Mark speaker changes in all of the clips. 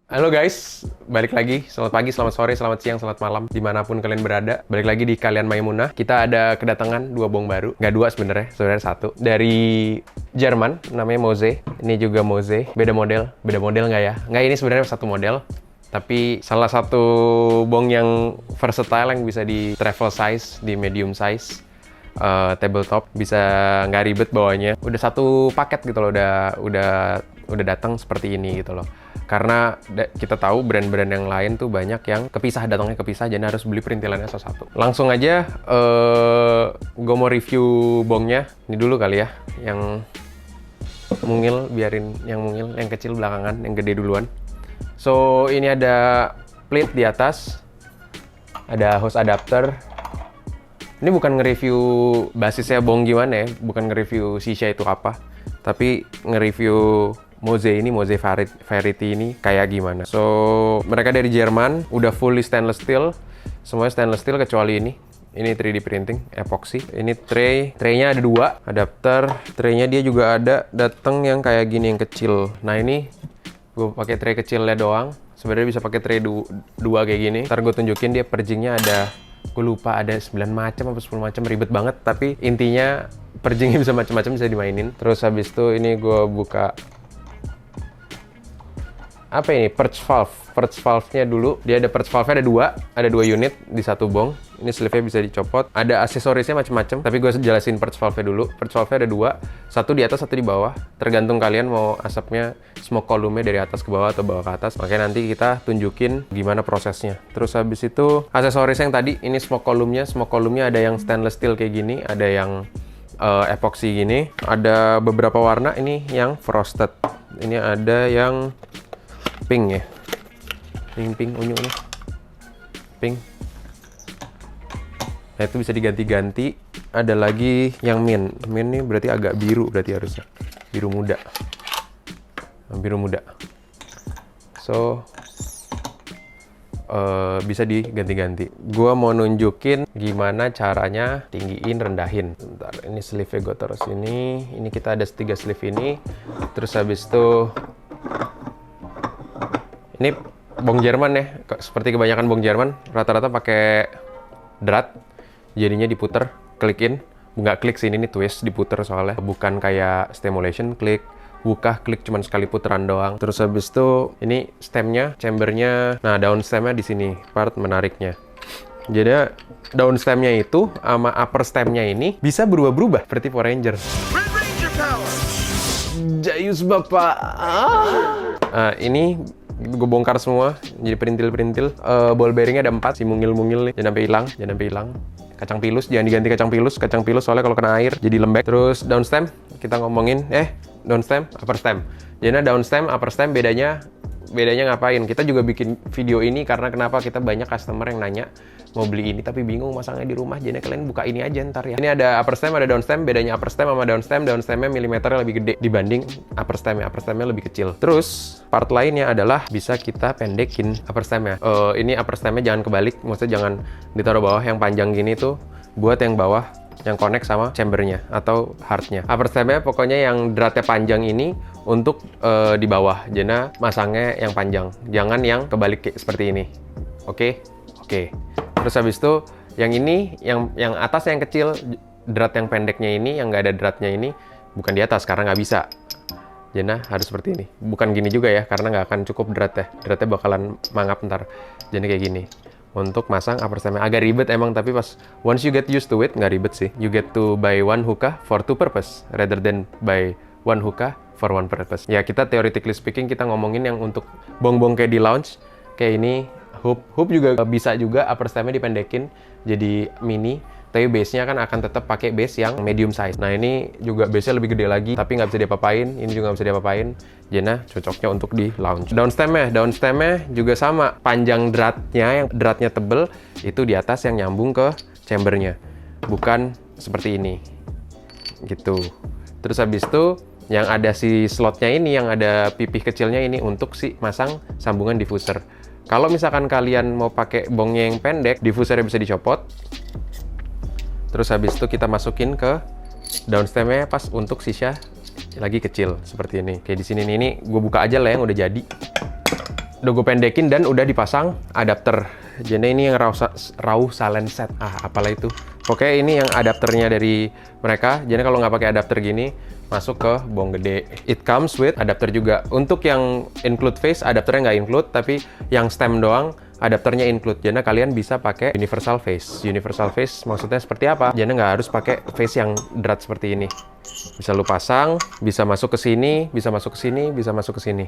Speaker 1: Halo guys, balik lagi. Selamat pagi, selamat sore, selamat siang, selamat malam, dimanapun kalian berada. Balik lagi di Kalian Maimunah. Kita ada kedatangan dua bong baru. Nggak dua sebenarnya satu. Dari Jerman, namanya Moze. Ini juga Moze. Beda model nggak ya? Nggak, ini sebenarnya satu model. Tapi salah satu bong yang versatile yang bisa di travel size, di medium size. Tabletop, bisa nggak ribet bawanya. Udah satu paket gitu loh, udah datang seperti ini gitu loh. Karena kita tahu brand-brand yang lain tuh banyak yang datangnya kepisah, jadi harus beli perintilannya satu-satu. Langsung aja, gue mau review bongnya. Ini dulu kali ya, yang mungil, biarin yang mungil, yang kecil belakangan, yang gede duluan. So, ini ada plate di atas, ada hose adapter. Ini bukan nge-review basisnya bong gimana ya, bukan nge-review Shisha itu apa, tapi nge-review Moze Verity ini kayak gimana. So, mereka dari Jerman, udah fully stainless steel, semuanya stainless steel kecuali ini. Ini 3D printing, epoxy. Ini traynya ada dua, adapter. Traynya dia juga ada, datang yang kayak gini, yang kecil. Nah ini, gue pakai tray kecilnya doang. Sebenarnya bisa pakai tray dua kayak gini. Ntar gue tunjukin dia purgingnya ada. Gue lupa ada 9 macam atau 10 macam, ribet banget, tapi intinya purgingnya bisa macam-macam, bisa dimainin. Terus habis itu ini gue buka apa ini, purge valve-nya dulu. Dia ada purge valve-nya ada dua unit di satu bong. Ini sleeve-nya bisa dicopot. Ada aksesorisnya macam-macam, tapi gue jelasin purge valve-nya dulu. Purge valve-nya ada dua, satu di atas, satu di bawah. Tergantung kalian mau asapnya smoke column-nya dari atas ke bawah atau bawah ke atas. Makanya nanti kita tunjukin gimana prosesnya. Terus habis itu aksesoris yang tadi, ini smoke column-nya. Smoke column-nya ada yang stainless steel kayak gini, ada yang epoxy gini. Ada beberapa warna, ini yang frosted. Ini ada yang pink ya, pink unyu nih, pink. Nah itu bisa diganti-ganti. Ada lagi yang mint nih, berarti agak biru, berarti harusnya biru muda. So bisa diganti-ganti. Gua mau nunjukin gimana caranya tinggiin, rendahin. Bentar, ini sleeve-nya gue taruh sini. Ini kita ada 3 sleeve ini. Terus habis itu ini bong Jerman ya, seperti kebanyakan bong Jerman, rata-rata pakai drat, jadinya diputer, klikin. Nggak klik sih, ini twist, diputer soalnya. Bukan kayak stimulation, klik, buka, klik, cuman sekali puteran doang. Terus habis itu, ini stemnya, chambernya, nah daun stemnya di sini, part menariknya. Jadi daun stemnya itu sama upper stemnya ini bisa berubah-berubah, seperti Power Ranger. Jayus Bapak! Ini gue bongkar semua jadi perintil-perintil. Ball bearingnya ada 4, si mungil-mungil nih, jangan sampai hilang. Kacang pilus jangan diganti, kacang pilus soalnya kalau kena air jadi lembek. Terus down stem kita ngomongin down stem, upper stem. Jadi down stem, upper stem bedanya ngapain? Kita juga bikin video ini karena kenapa, kita banyak customer yang nanya mau beli ini tapi bingung masangnya di rumah, jadi kalian buka ini aja ntar ya. Ini ada upper stem, ada down stem. Bedanya upper stem sama down stemnya milimeternya lebih gede dibanding upper stemnya lebih kecil. Terus part lainnya adalah bisa kita pendekin upper stemnya. Ini upper stemnya jangan kebalik, maksudnya jangan ditaruh bawah. Yang panjang gini tuh buat yang bawah, yang connect sama chambernya atau heartnya. Upper stemnya pokoknya yang dratnya panjang ini untuk di bawah, jadi masangnya yang panjang, jangan yang kebalik seperti ini. Oke. Terus habis itu yang ini, yang atas yang kecil, drat yang pendeknya ini, yang nggak ada dratnya ini, bukan di atas karena nggak bisa. Jadi harus seperti ini. Bukan gini juga ya, karena nggak akan cukup dratnya bakalan mangap ntar. Jadi kayak gini. Untuk masang upper stemnya agak ribet emang, tapi pas once you get used to it, nggak ribet sih. You get to buy one hookah for two purpose rather than buy one hookah for one purpose. Ya kita theoretically speaking kita ngomongin yang untuk bong-bong kayak di lounge kayak ini. Hoop juga bisa juga upper stemnya dipendekin jadi mini, tapi base-nya kan akan tetap pakai base yang medium size. Nah ini juga base-nya lebih gede lagi, tapi nggak bisa diapa-apain. Ini juga nggak bisa diapa-apain. Jadi cocoknya untuk di lounge. Down stemnya juga sama. Panjang dratnya, yang dratnya tebel, itu di atas yang nyambung ke chambernya. Bukan seperti ini. Gitu. Terus habis itu, yang ada si slotnya ini, yang ada pipih kecilnya ini untuk si masang sambungan diffuser. Kalau misalkan kalian mau pakai bongnya yang pendek, diffusernya bisa dicopot. Terus habis itu kita masukin ke down stemnya pas untuk sisa lagi kecil seperti ini. Kayak di sini nih, ini gue buka aja lah yang udah jadi. Udah gue pendekin dan udah dipasang adapter. Jadi ini yang raw silent set. Apalah itu. Pokoknya ini yang adapternya dari mereka. Jadi kalau nggak pakai adapter gini, masuk ke bong gede. It comes with adapter juga. Untuk yang include face, adapternya nggak include, tapi yang stem doang, adapternya include. Jadi kalian bisa pakai universal face. Universal face maksudnya seperti apa? Jadi nggak harus pakai face yang drat seperti ini. Bisa lu pasang, bisa masuk ke sini, bisa masuk ke sini, bisa masuk ke sini.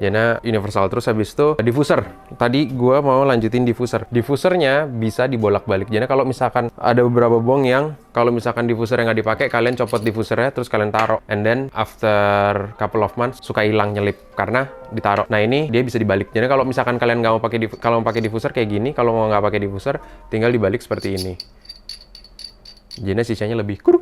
Speaker 1: Jadi universal. Terus habis itu diffuser. Tadi gua mau lanjutin diffuser. Diffusernya bisa dibolak-balik. Jadi kalau misalkan ada beberapa bong yang kalau misalkan diffusernya nggak dipakai, kalian copot diffusernya terus kalian taruh. And then after couple of months suka hilang nyelip karena ditaruh. Nah ini dia bisa dibalik. Jadi kalau misalkan kalian nggak mau pakai kalau mau pakai diffuser kayak gini, kalau mau nggak pakai diffuser tinggal dibalik seperti ini. Jadi sisanya lebih kur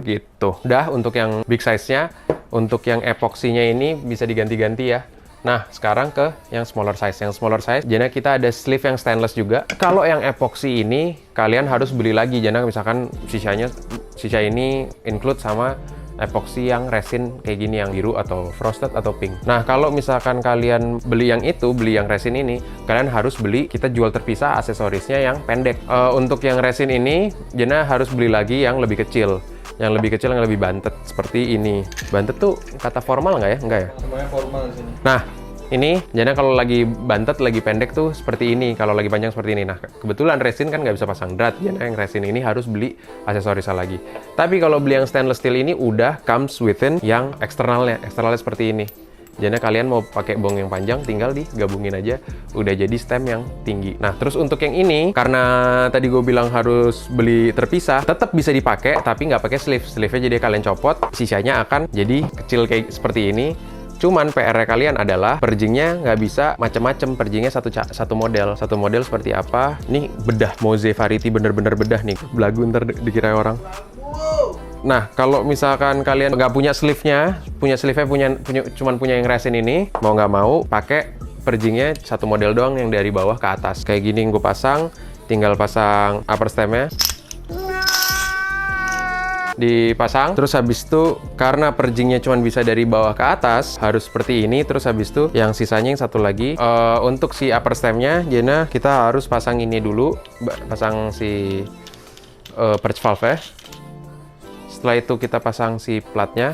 Speaker 1: gitu. Udah untuk yang big size-nya. Untuk yang epoksinya ini bisa diganti-ganti ya. Nah, sekarang ke yang smaller size. Yang smaller size, jadi kita ada sleeve yang stainless juga. Kalau yang epoksi ini, kalian harus beli lagi. Jadi misalkan sisa ini include sama epoksi yang resin kayak gini, yang biru atau frosted atau pink. Nah, kalau misalkan kalian beli yang itu, beli yang resin ini, kalian harus beli, kita jual terpisah aksesorisnya yang pendek. Untuk yang resin ini, jadi harus beli lagi yang lebih kecil. Yang lebih kecil, yang lebih bantet seperti ini. Bantet tuh kata formal nggak ya? Enggak ya?
Speaker 2: Semuanya formal di sini.
Speaker 1: Nah, ini jadi kalau lagi bantet, lagi pendek tuh seperti ini. Kalau lagi panjang seperti ini. Nah, kebetulan resin kan nggak bisa pasang drat. Jadi yang resin ini harus beli aksesorisnya lagi. Tapi kalau beli yang stainless steel ini udah comes within yang eksternalnya. Eksternalnya seperti ini. Jadi kalian mau pakai bong yang panjang, tinggal digabungin aja, udah jadi stem yang tinggi. Nah, terus untuk yang ini, karena tadi gue bilang harus beli terpisah, tetap bisa dipakai, tapi nggak pakai sleeve. Sleeve-nya jadi kalian copot, sisanya akan jadi kecil kayak seperti ini. Cuman PR-nya kalian adalah perjingnya nggak bisa macem-macem, perjingnya satu model. Satu model seperti apa? Nih bedah, Moze Variety bener-bener bedah nih. Belagu ntar dikira orang. Nah, kalau misalkan kalian nggak punya sleeve-nya, cuman punya yang resin ini, mau nggak mau pakai perjingnya satu model doang yang dari bawah ke atas. Kayak gini gue pasang, tinggal pasang upper stem-nya. Dipasang, terus habis itu karena perjingnya cuma bisa dari bawah ke atas, harus seperti ini. Terus habis itu yang sisanya yang satu lagi, untuk si upper stem-nya, Jena kita harus pasang ini dulu, pasang si perch valve-nya. Setelah itu kita pasang si platnya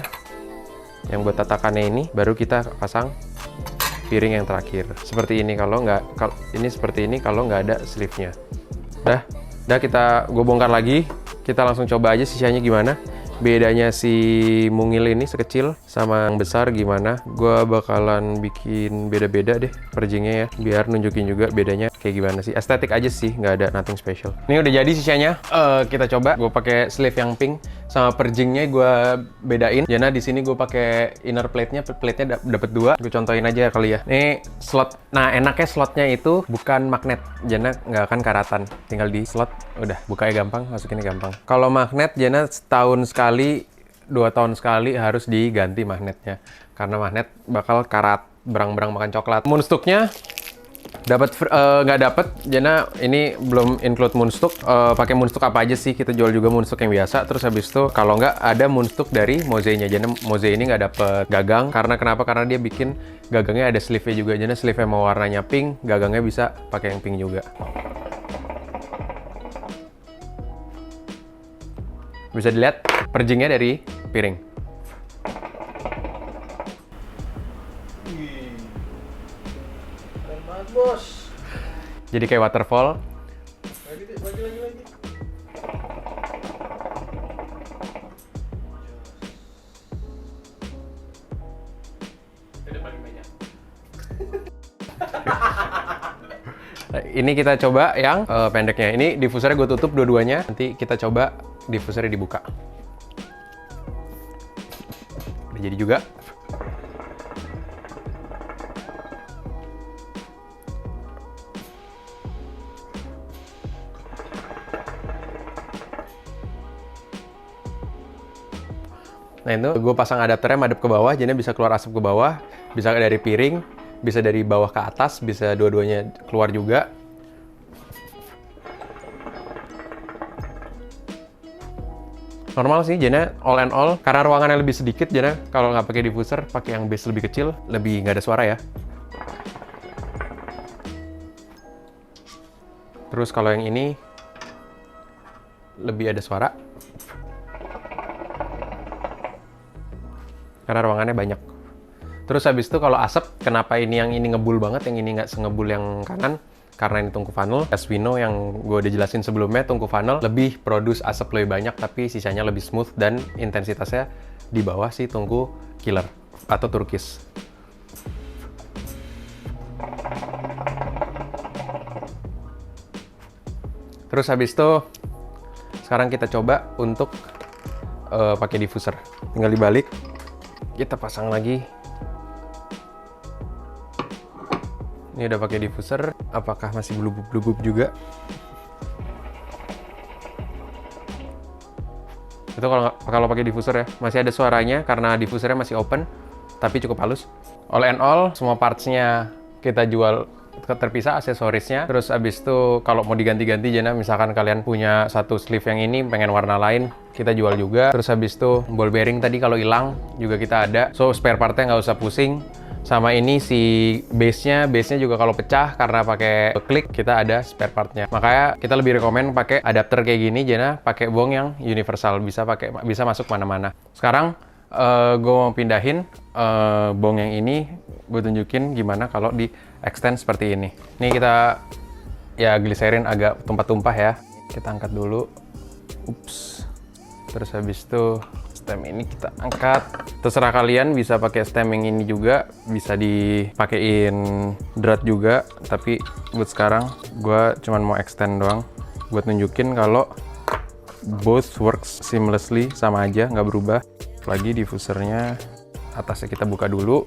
Speaker 1: yang buat tatakannya ini, baru kita pasang piring yang terakhir. Seperti ini kalau nggak ada sleeve-nya. Dah gue bongkar lagi. Kita langsung coba aja sisanya gimana. Bedanya si mungil ini sekecil sama yang besar gimana. Gue bakalan bikin beda-beda deh perjingnya ya, biar nunjukin juga bedanya kayak gimana sih. Estetik aja sih, nggak ada nothing special. Ini udah jadi sisanya. Kita coba. Gue pakai sleeve yang pink sama perjingnya gue bedain. Jana di sini gue pakai inner plate-nya dapat 2. Gue contohin aja kali ya. Nih slot. Nah, enaknya slotnya itu bukan magnet. Jana nggak akan karatan. Tinggal di slot, udah bukanya gampang, masukinnya gampang. Kalau magnet Jana setahun sekali, 2 tahun sekali harus diganti magnetnya. Karena magnet bakal karat, berang-berang makan coklat. Moonstuck-nya nggak dapat, Jana ini belum include moonstuck. Pakai moonstuck apa aja sih? Kita jual juga moonstuck yang biasa. Terus habis itu kalau nggak ada moonstuck dari Moze-nya. Jana Moze ini nggak dapet gagang. Karena kenapa? Karena dia bikin gagangnya ada sleeve-nya juga. Jana sleeve-nya mau warnanya pink, gagangnya bisa pakai yang pink juga. Bisa dilihat perjingnya dari piring.
Speaker 2: Wih, keren banget bos.
Speaker 1: Jadi kayak waterfall.
Speaker 2: Lagi.
Speaker 1: Ini kita coba yang pendeknya. Ini diffusernya gue tutup dua-duanya. Nanti kita coba diffusernya dibuka. Udah jadi juga. Nah itu gue pasang adapternya madep ke bawah, jadi bisa keluar asap ke bawah, bisa dari piring, bisa dari bawah ke atas, bisa dua-duanya keluar juga. Normal sih, Jana all and all. Karena ruangannya lebih sedikit, Jana kalau nggak pakai diffuser, pakai yang base lebih kecil, lebih nggak ada suara ya. Terus kalau yang ini lebih ada suara karena ruangannya banyak. Terus habis itu kalau asap, kenapa yang ini ngebul banget, yang ini nggak sengebul yang kanan? Karena ini tungku funnel. As we know, yang gue udah jelasin sebelumnya, tungku funnel lebih produce asap lebih banyak, tapi sisanya lebih smooth dan intensitasnya di bawah si tungku killer atau turkis. Terus habis itu, sekarang kita coba untuk pakai diffuser. Tinggal dibalik, kita pasang lagi. Ini udah pakai diffuser, apakah masih blubub-blubub juga? Itu kalau pakai diffuser ya, masih ada suaranya karena diffusernya masih open, tapi cukup halus. All in all, semua parts-nya kita jual terpisah, aksesorisnya. Terus abis itu kalau mau diganti-ganti, Jana, misalkan kalian punya satu sleeve yang ini, pengen warna lain, kita jual juga. Terus habis itu ball bearing tadi kalau hilang juga kita ada. So spare partnya nggak usah pusing. Sama ini si base-nya juga kalau pecah karena pakai klik, kita ada spare part-nya. Makanya kita lebih rekomen pakai adapter kayak gini, Jana, pakai bong yang universal, bisa masuk mana-mana. Sekarang gue mau pindahin bong yang ini, gue tunjukin gimana kalau di extend seperti ini. Ini kita ya gliserin agak tumpah-tumpah ya. Kita angkat dulu. Ups. Terus habis itu stem ini kita angkat. Terserah kalian, bisa pakai stem yang ini juga, bisa dipakein drat juga, tapi buat sekarang gue cuman mau extend doang buat nunjukin kalau both works seamlessly, sama aja, nggak berubah. Lagi diffusernya atasnya kita buka dulu,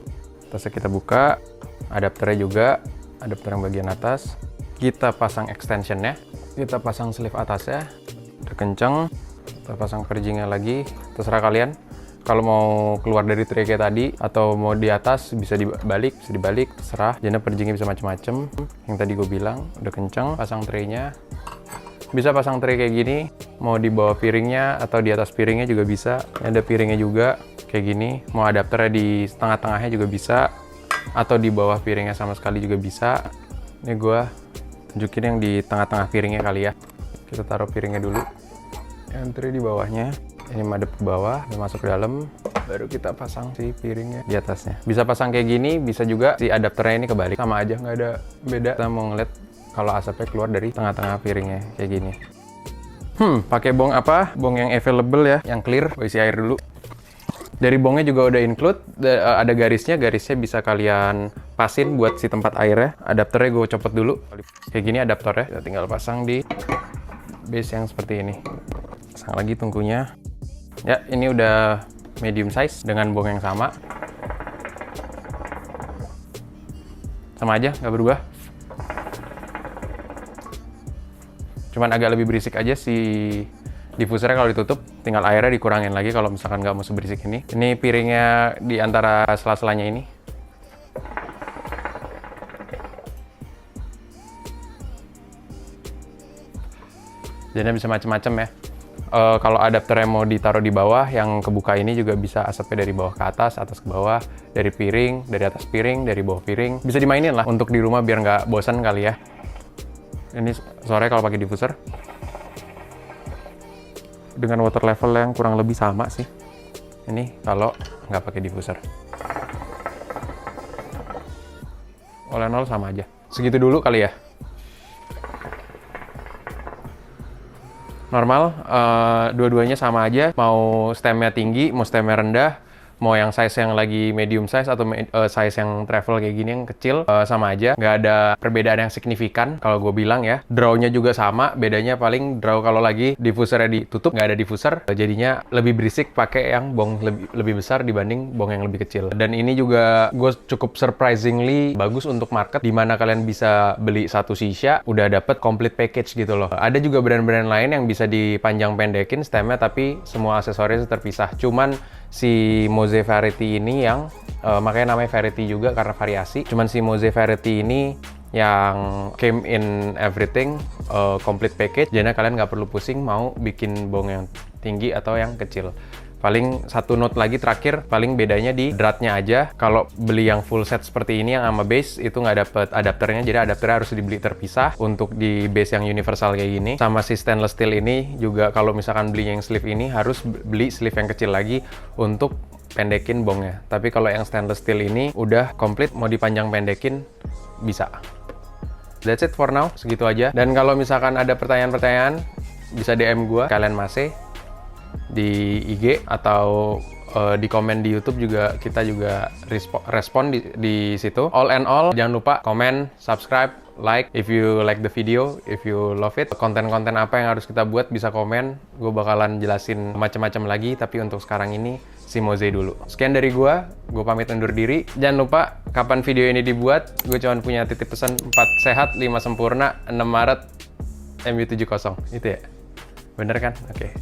Speaker 1: adapternya juga, adapter yang bagian atas. Kita pasang extensionnya, kita pasang sleeve atasnya, udah kenceng. Kita pasang purgingnya lagi, terserah kalian. Kalau mau keluar dari tray kayak tadi atau mau di atas, bisa dibalik, terserah. Jadi purgingnya bisa macem-macem. Yang tadi gue bilang udah kenceng. Pasang traynya, bisa pasang tray kayak gini. Mau di bawah piringnya atau di atas piringnya juga bisa. Ada piringnya juga kayak gini. Mau adapternya di tengah-tengahnya juga bisa, atau di bawah piringnya sama sekali juga bisa. Ini gue tunjukin yang di tengah-tengah piringnya kali ya. Kita taruh piringnya dulu. Yang tray di bawahnya, ini madep ke bawah, udah masuk ke dalam, baru kita pasang si piringnya di atasnya. Bisa pasang kayak gini, bisa juga si adapternya ini kebalik, sama aja, nggak ada beda. Kita mau ngeliat kalau asapnya keluar dari tengah-tengah piringnya kayak gini. Pakai bong apa? Bong yang available ya, yang clear. Gue isi air dulu. Dari bongnya juga udah include, ada garisnya bisa kalian pasin buat si tempat airnya. Adapternya gue copot dulu, kayak gini adapternya. Kita tinggal pasang di base yang seperti ini. Pasang lagi tungkunya. Ya, ini udah medium size dengan bong yang sama. Sama aja, nggak berubah. Cuman agak lebih berisik aja si diffusernya kalau ditutup, tinggal airnya dikurangin lagi kalau misalkan nggak mau seberisik ini. Ini piringnya di antara sela-selanya ini. Jadi bisa macam-macam ya. Kalau adapternya mau ditaruh di bawah, yang kebuka ini juga bisa asapnya dari bawah ke atas ke bawah, dari piring, dari atas piring, dari bawah piring. Bisa dimainin lah untuk di rumah biar nggak bosan kali ya. Ini sore kalau pakai diffuser. Dengan water level yang kurang lebih sama sih. Ini kalau nggak pakai diffuser. All in all sama aja. Segitu dulu kali ya. Normal, dua-duanya sama aja. Mau stemnya tinggi, mau stemnya rendah, mau yang size yang lagi medium size atau size yang travel kayak gini yang kecil, sama aja. Nggak ada perbedaan yang signifikan kalau gue bilang ya. Draw-nya juga sama, bedanya paling draw kalau lagi diffusernya ditutup, nggak ada diffuser, jadinya lebih berisik pakai yang bong lebih besar dibanding bong yang lebih kecil. Dan ini juga gue cukup surprisingly bagus untuk market, dimana kalian bisa beli satu shisha, udah dapet complete package gitu loh. Ada juga brand-brand lain yang bisa dipanjang pendekin stemnya, tapi semua aksesorisnya terpisah. Cuman si Moze Variety ini yang makanya namanya Variety juga karena variasi. Cuman si Moze Variety ini yang came in everything, complete package. Jadi kalian nggak perlu pusing mau bikin bong yang tinggi atau yang kecil. Paling satu note lagi terakhir, paling bedanya di dratnya aja. Kalau beli yang full set seperti ini yang sama base itu nggak dapet adapternya, jadi adapternya harus dibeli terpisah untuk di base yang universal kayak gini. Sama si stainless steel ini juga kalau misalkan beli yang sleeve ini harus beli sleeve yang kecil lagi untuk pendekin bongnya. Tapi kalau yang stainless steel ini udah komplit, mau dipanjang pendekin bisa. That's it for now, segitu aja. Dan kalau misalkan ada pertanyaan-pertanyaan bisa DM gua, kalian masih di IG atau di komen di YouTube juga, kita juga respon di situ. All and all, jangan lupa komen, subscribe, like if you like the video, if you love it. Konten-konten apa yang harus kita buat bisa komen. Gue bakalan jelasin macam-macam lagi, tapi untuk sekarang ini si Moze dulu. Sekian dari gue pamit undur diri. Jangan lupa kapan video ini dibuat, gue cuma punya titip pesan 4 sehat, 5 sempurna, 6 Maret, MU70. Itu ya? Bener kan? Oke.